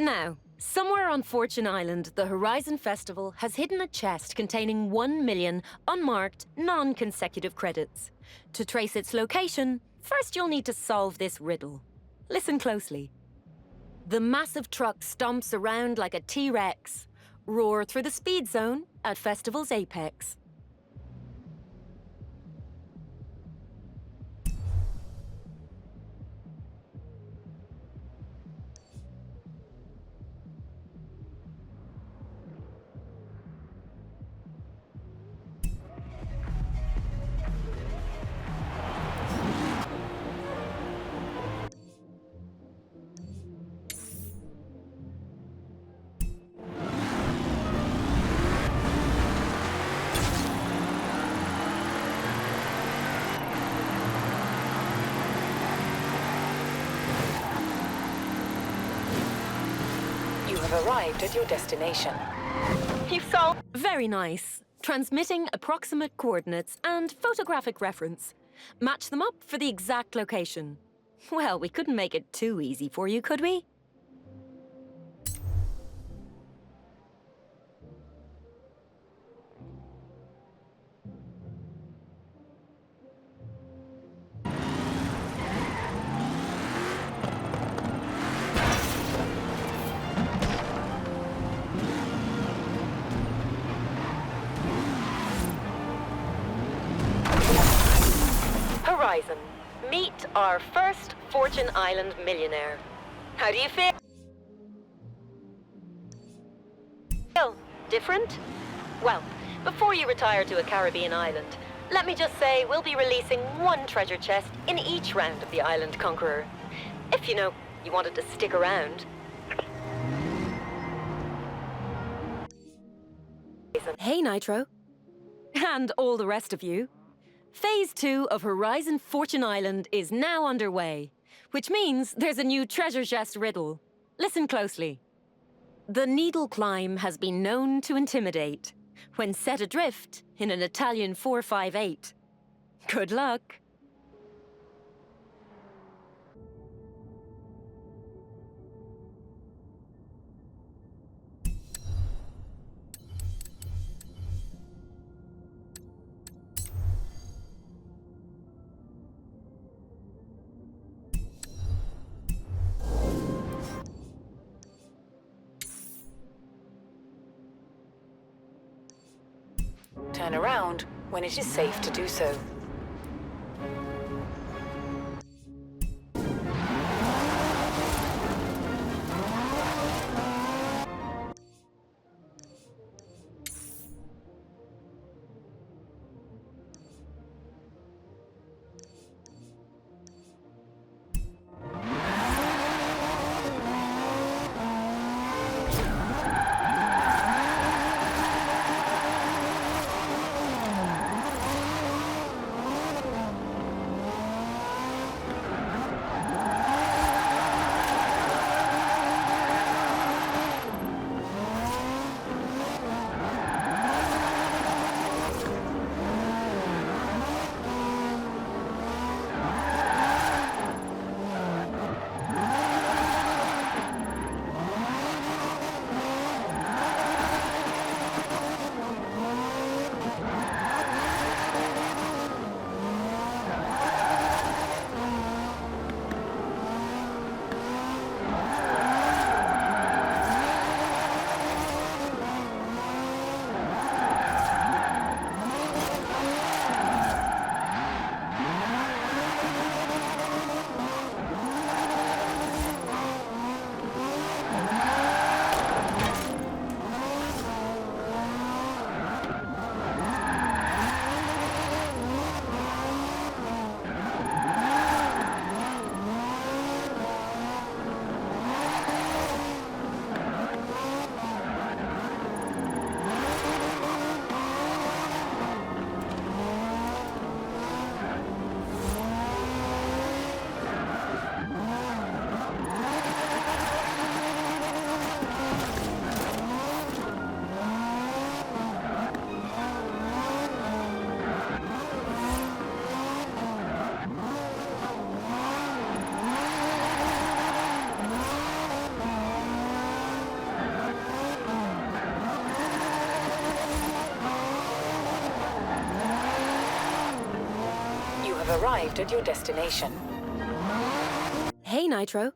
Now, somewhere on Fortune Island, the Horizon Festival has hidden a chest containing 1 million unmarked, non-consecutive credits. To trace its location, first you'll need to solve this riddle. Listen closely. The massive truck stomps around like a T-Rex. Roar through the speed zone at festival's apex. Arrived at your destination. You've solved. Very nice. Transmitting approximate coordinates and photographic reference. Match them up for the exact location. Well, we couldn't make it too easy for you, could we? Horizon, meet our first Fortune Island millionaire. How do you feel? Different? Well, before you retire to a Caribbean island, let me just say we'll be releasing one treasure chest in each round of the Island Conqueror. If, you wanted to stick around. Hey, Nitro. And all the rest of you. Phase 2 of Horizon Fortune Island is now underway, which means there's a new treasure chest riddle. Listen closely. The needle climb has been known to intimidate when set adrift in an Italian 458. Good luck. Turn around when it is safe to do so. arrived at your destination. Hey, Nitro.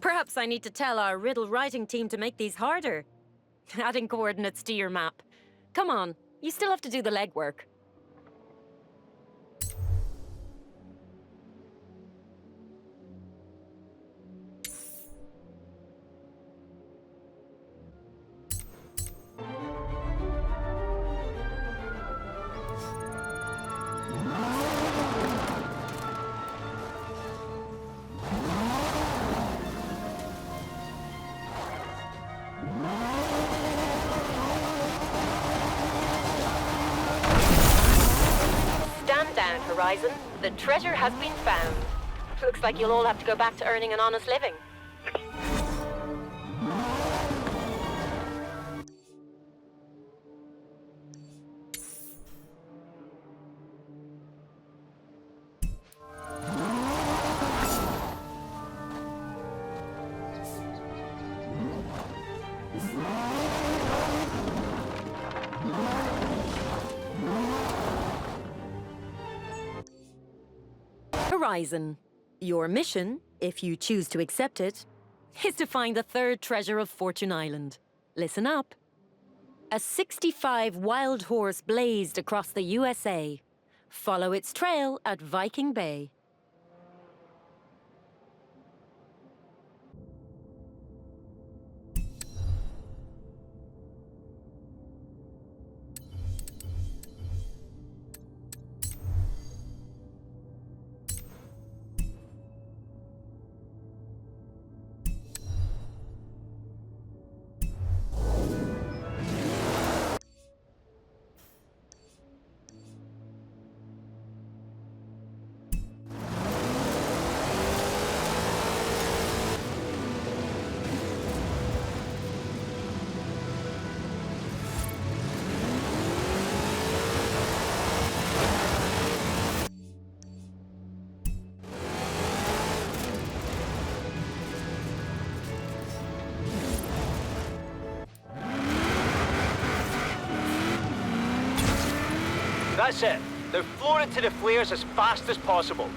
Perhaps I need to tell our riddle writing team to make these harder. Adding coordinates to your map. Come on, you still have to do the legwork. Stand down, Horizon. The treasure has been found. Looks like you'll all have to go back to earning an honest living. Horizon. Your mission, if you choose to accept it, is to find the third treasure of Fortune Island. Listen up. A 65 wild horse blazed across the USA. Follow its trail at Viking Bay. That's it. Now floor it to the flares as fast as possible.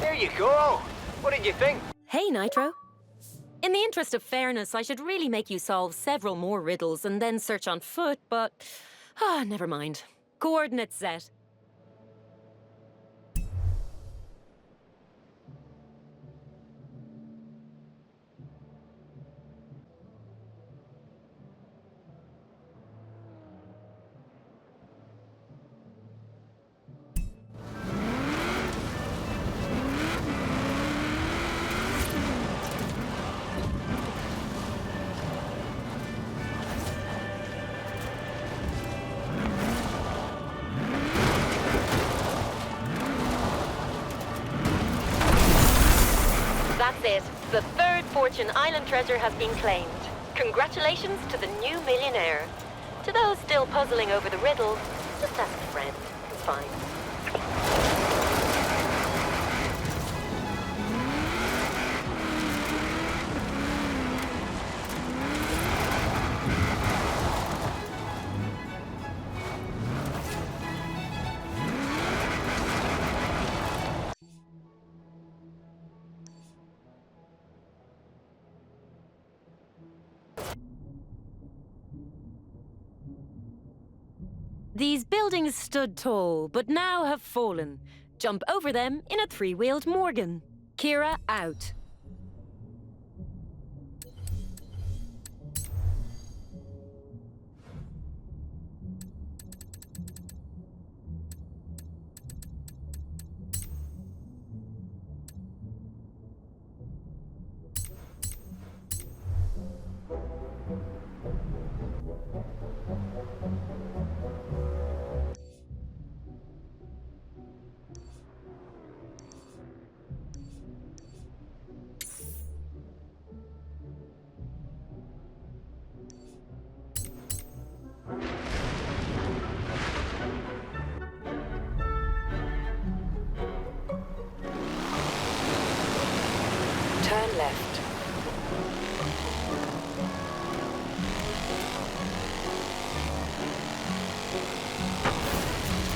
There you go. What did you think? Hey, Nitro. In the interest of fairness, I should really make you solve several more riddles and then search on foot, but... never mind. Coordinates set. That's it. The third Fortune Island treasure has been claimed. Congratulations to the new millionaire. To those still puzzling over the riddle, just ask a friend. It's fine. These buildings stood tall, but now have fallen. Jump over them in a three-wheeled Morgan. Kira out. Turn left.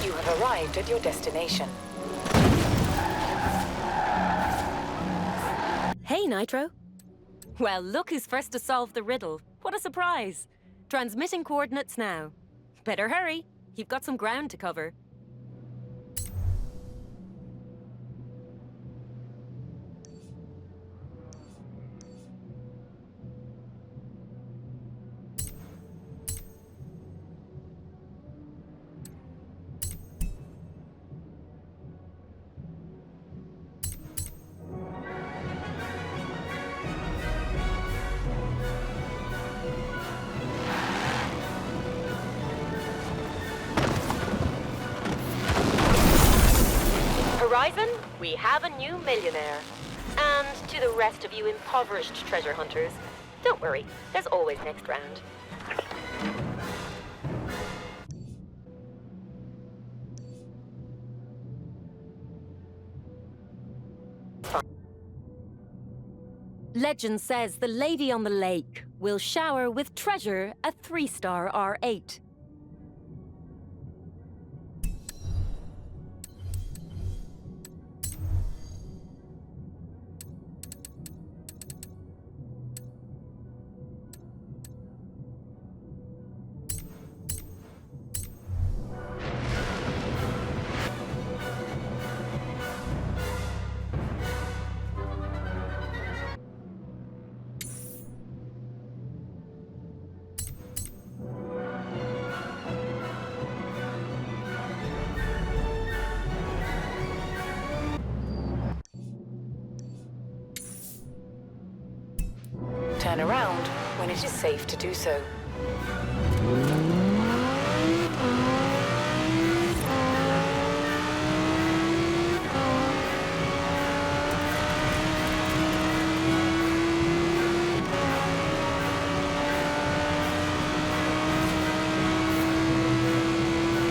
You have arrived at your destination. Hey, Nitro. Well, look who's first to solve the riddle. What a surprise. Transmitting coordinates now. Better hurry. You've got some ground to cover. Horizon, we have a new millionaire. And to the rest of you impoverished treasure hunters, don't worry, there's always next round. Legend says the lady on the lake will shower with treasure a 3-star R8. Turn around when it is safe to do so.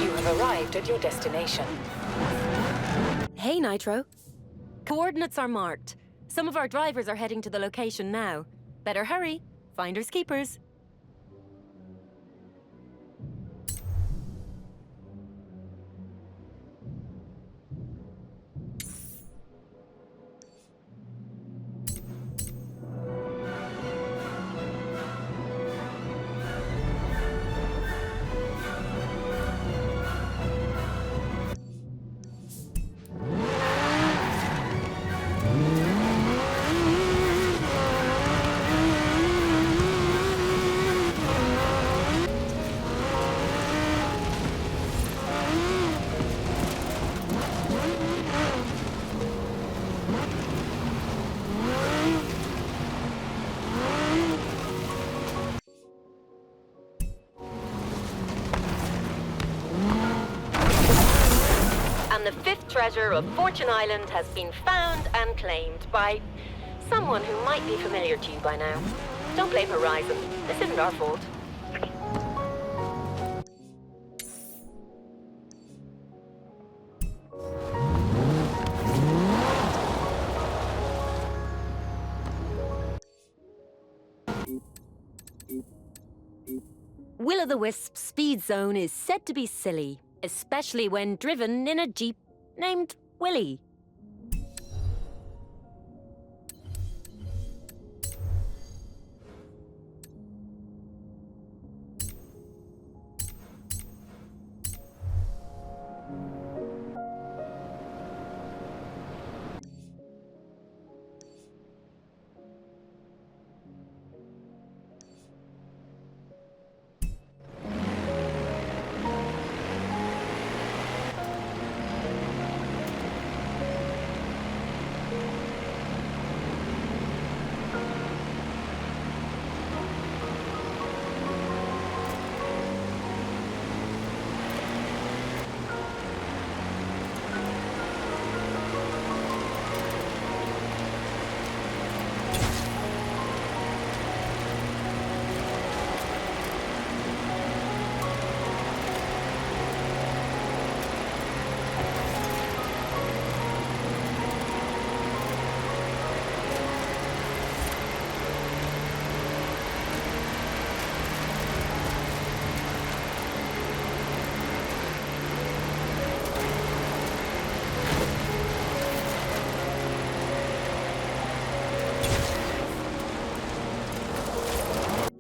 You have arrived at your destination. Hey, Nitro. Coordinates are marked. Some of our drivers are heading to the location now. Better hurry. Finders keepers. And the 5th treasure of Fortune Island has been found and claimed by someone who might be familiar to you by now. Don't blame Horizon. This isn't our fault. Will-o'-the-Wisp Speed Zone is said to be silly, especially when driven in a Jeep named Willy.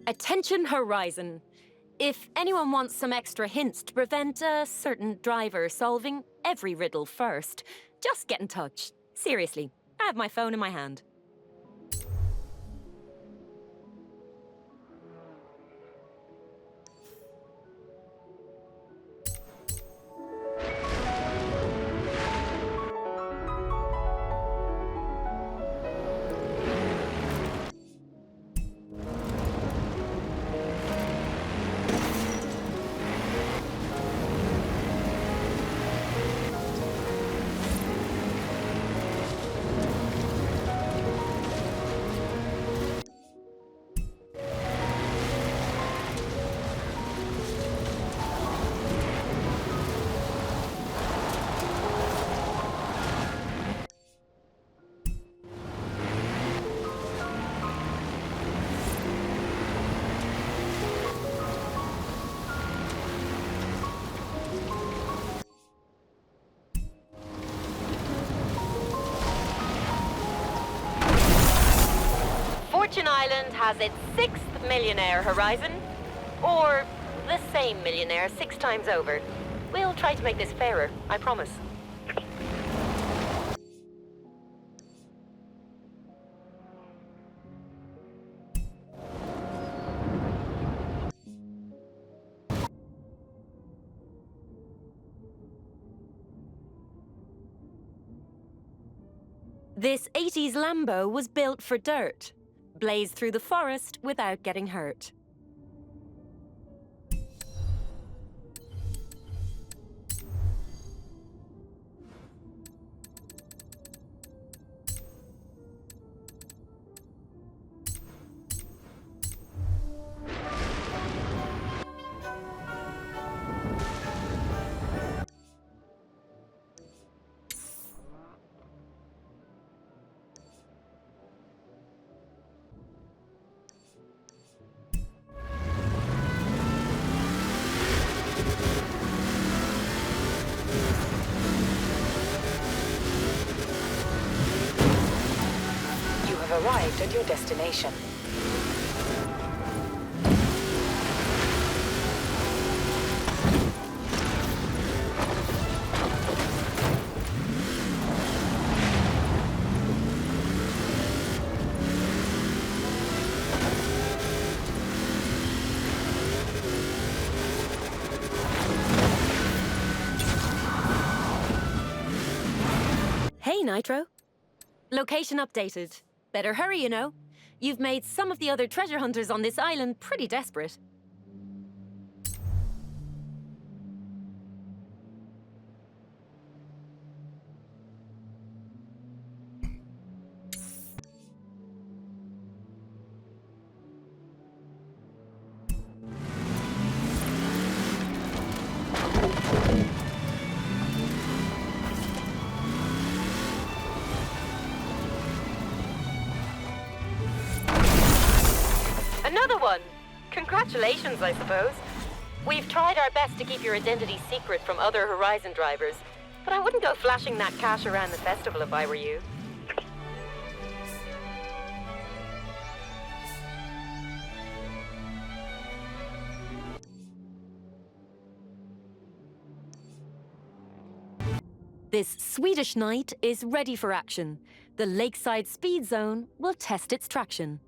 Attention Horizon. If anyone wants some extra hints to prevent a certain driver solving every riddle first, just get in touch. Seriously, I have my phone in my hand. Fortune Island has its 6th millionaire Horizon, or the same millionaire 6 times over. We'll try to make this fairer, I promise. This 80s Lambo was built for dirt. Blaze through the forest without getting hurt. Arrived at your destination. Hey, Nitro. Location updated. Better hurry, you know. You've made some of the other treasure hunters on this island pretty desperate. Another one! Congratulations, I suppose. We've tried our best to keep your identity secret from other Horizon drivers, but I wouldn't go flashing that cash around the festival if I were you. This Swedish night is ready for action. The lakeside speed zone will test its traction.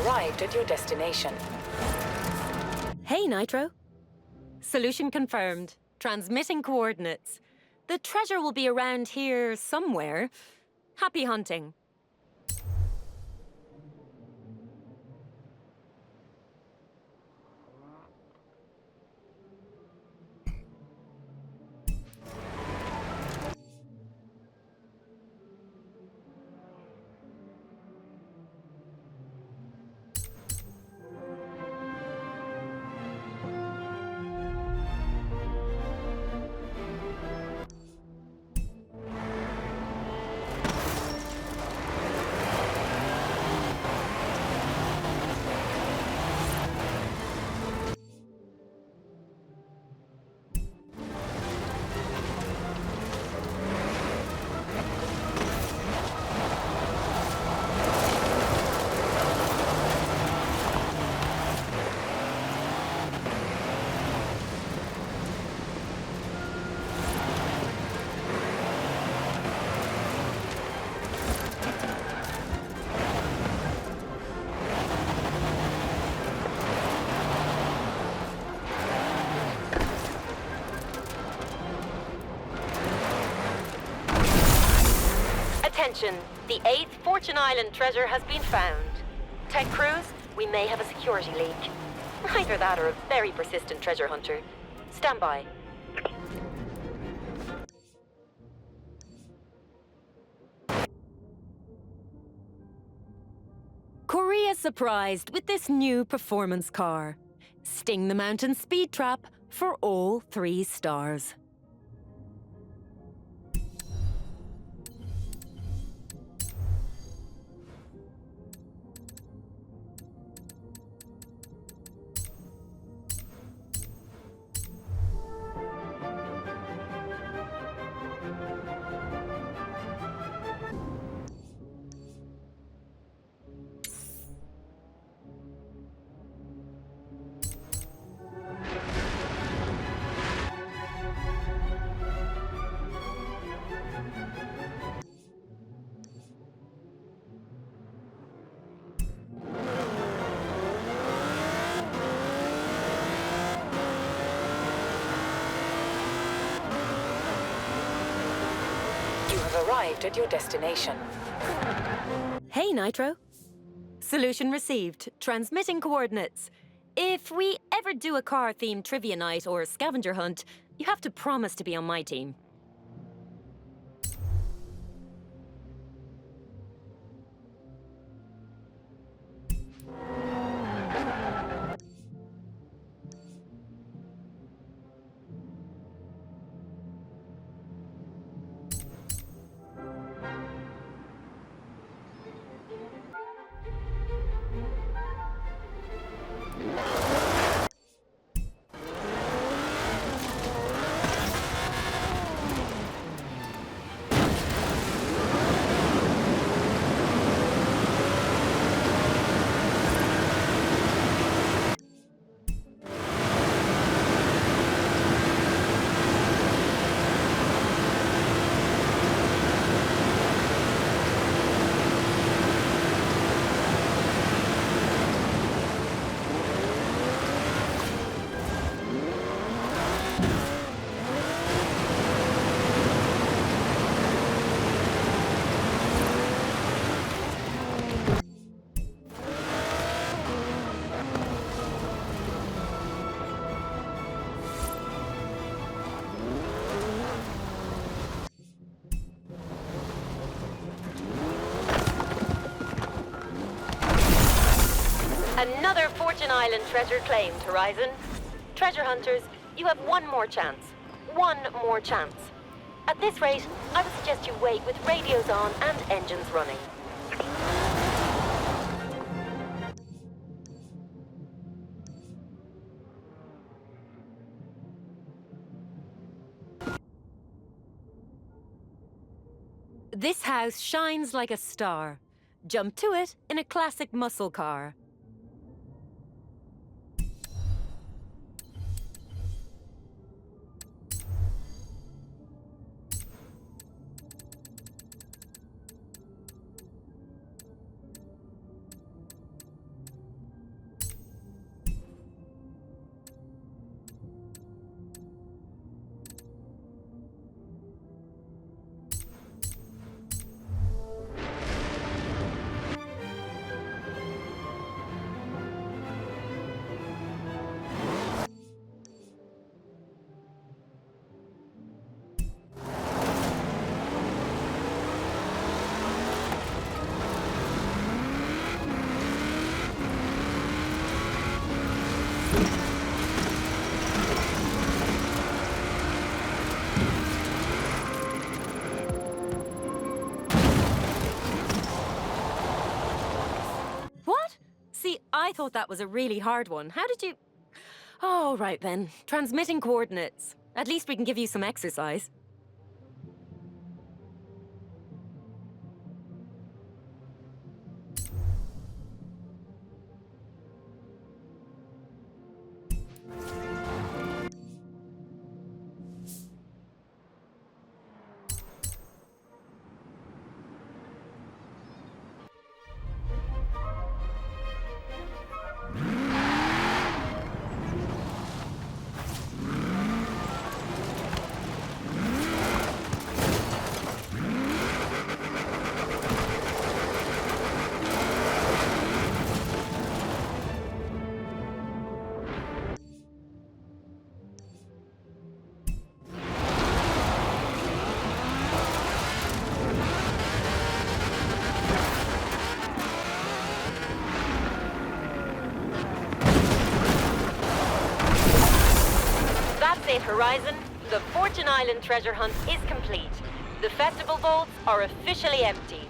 Arrived at your destination. Hey, Nitro. Solution confirmed. Transmitting coordinates. The treasure will be around here somewhere. Happy hunting. Attention, the 8th Fortune Island treasure has been found. Tech crews, we may have a security leak. Either that or a very persistent treasure hunter. Stand by. Korea surprised with this new performance car. Sting the Mountain Speed Trap for all 3 stars. You have arrived at your destination. Hey, Nitro. Solution received. Transmitting coordinates. If we ever do a car-themed trivia night or scavenger hunt, you have to promise to be on my team. Another Fortune Island treasure claimed, Horizon. Treasure hunters, you have one more chance. One more chance. At this rate, I would suggest you wait with radios on and engines running. This house shines like a star. Jump to it in a classic muscle car. I thought that was a really hard one. How did you... Oh, right then. Transmitting coordinates. At least we can give you some exercise. That's it, Horizon. The Fortune Island treasure hunt is complete. The festival vaults are officially empty.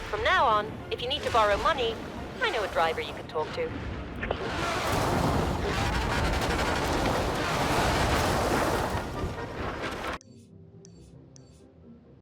From now on, if you need to borrow money, I know a driver you can talk to.